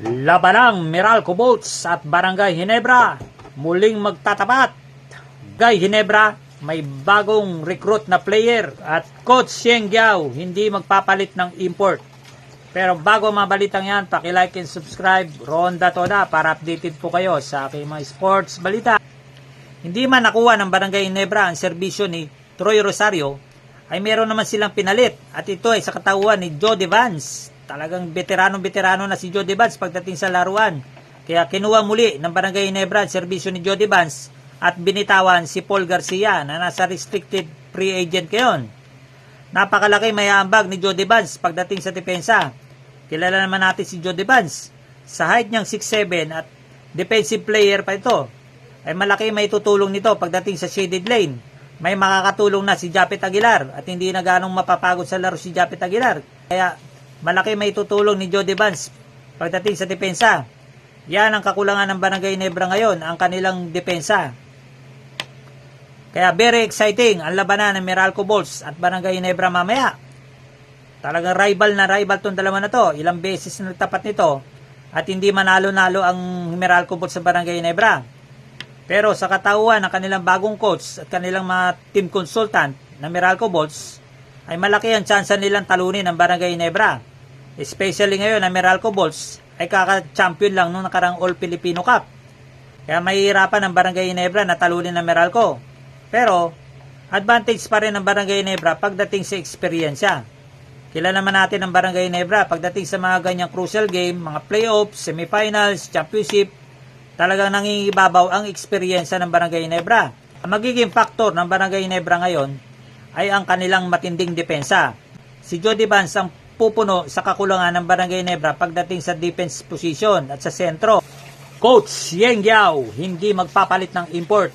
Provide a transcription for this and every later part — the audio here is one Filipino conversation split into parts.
Labanang Meralco Bolts at Barangay Ginebra muling magtatapat. Barangay Ginebra may bagong recruit na player at Coach Xieng Giao hindi magpapalit ng import. Pero bago mabalitang yan, paki-like and subscribe, Ronda Toda, para updated po kayo sa aking mga sports balita. Hindi man nakuha ng Barangay Ginebra ang serbisyo ni Troy Rosario, ay meron naman silang pinalit at ito ay sa katauhan ni Jody Vance. Talagang veterano na si Jody Vance pagdating sa laruan. Kaya kinuha muli ng Barangay Ginebra ang serbisyo ni Jody Vance at binitawan si Paul Garcia na nasa restricted free agent ngayon. Napakalaki may ambag ni Jody Vance pagdating sa depensa. Kilala naman natin si Jody Vance. Sa height niyang 6'7" at defensive player pa ito, ay malaki may tutulong nito pagdating sa shaded lane. May makakatulong na si Japet Aguilar at hindi na ganong mapapagod sa laro si Japet Aguilar. Kaya malaki may tutulong ni Jody Vance pagdating sa depensa. Yan ang kakulangan ng Barangay Ginebra ngayon, ang kanilang depensa. Kaya very exciting ang labanan ng Meralco Bolts at Barangay Ginebra mamaya. Talagang rival tong dalawa na to. Ilang beses na nagtapat nito at hindi manalo-nalo ang Meralco Bolts sa Barangay Ginebra. Pero sa katauhan ng kanilang bagong coach at kanilang mga team consultant na Meralco Bolts, ay malaki ang tsansa nilang talunin ang Barangay Ginebra. Especially ngayon ang Meralco Bolts ay kaka-champion lang nung nakarang All Filipino Cup. Kaya mahihirapan ang Barangay Ginebra na talunin ang Meralco. Pero advantage pa rin ang Barangay Ginebra pagdating sa eksperyensya. Kilala naman natin ang Barangay Ginebra pagdating sa mga ganyang crucial game, mga playoffs, semifinals, championship. Talagang nangingibabaw ang eksperyensya ng Barangay Ginebra. Ang magiging faktor ng Barangay Ginebra ngayon ay ang kanilang matinding depensa. Si Jody Vance ang pupuno sa kakulangan ng Barangay Ginebra pagdating sa defense position at sa sentro. Coach Xieng Giao hindi magpapalit ng import.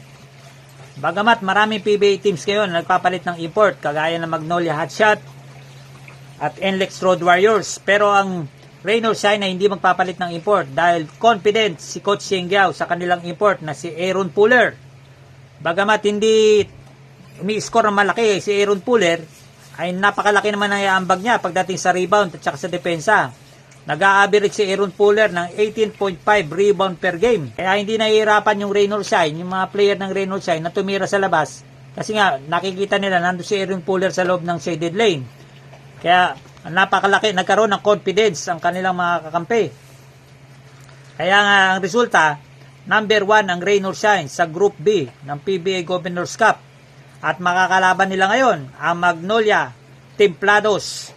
Bagamat maraming PBA teams ngayon na nagpapalit ng import, kagaya ng Magnolia Hotshot at NLEX Road Warriors, pero ang Rain or Shine na hindi magpapalit ng import dahil confident si Coach Xieng Giao sa kanilang import na si Aaron Puller. Bagamat hindi umi-score ng malaki si Aaron Puller, ay napakalaki naman ang iambag niya pagdating sa rebound at saka sa depensa. Nag-a-average si Aaron Puller ng 18.5 rebound per game. Kaya hindi nahihirapan yung Rain or Shine, yung mga player ng Rain or Shine na tumira sa labas. Kasi nga, nakikita nila nandun si Aaron Puller sa loob ng shaded lane. Kaya napakalaki, nagkaroon ng confidence ang kanilang mga kakampi. Kaya nga ang resulta, number 1 ang Rain or Shine sa Group B ng PBA Governors Cup. At makakalaban nila ngayon ang Magnolia Templados.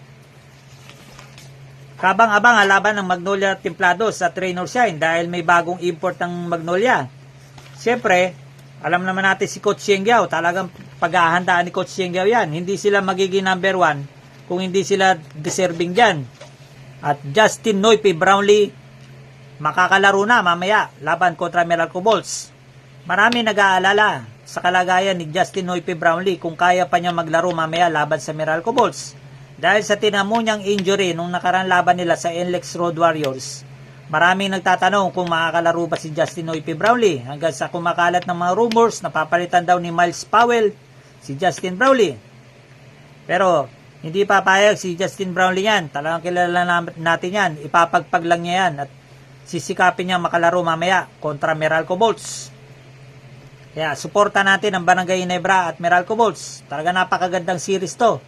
Kabang-abang ang laban ng Magnolia Templados at Rain or Shine dahil may bagong import ng Magnolia. Siyempre, alam naman natin si Coach Xieng Giao, talagang paghahandaan ni Coach Xieng Giao yan. Hindi sila magiging number 1 kung hindi sila deserving dyan. At Justin Noype Brownlee makakalaro na mamaya laban kontra Meralco Bolts. Marami nag-aalala sa kalagayan ni Justin Noype Brownlee kung kaya pa niya maglaro mamaya laban sa Meralco Bolts. Dahil sa tinamo niyang injury nung nakarang laban nila sa NLEX Road Warriors, maraming nagtatanong kung makakalaro ba si Justin Noype Brownlee hanggang sa kumakalat ng mga rumors na papalitan daw ni Miles Powell si Justin Brownlee. Pero hindi papayag si Justin Brownlee yan. Talagang kilala natin yan. Ipapagpag lang niya yan at sisikapin niya makalaro mamaya kontra Meralco Bolts. Kaya suporta natin ang Barangay Ginebra at Meralco Bolts. Talaga napakagandang series to.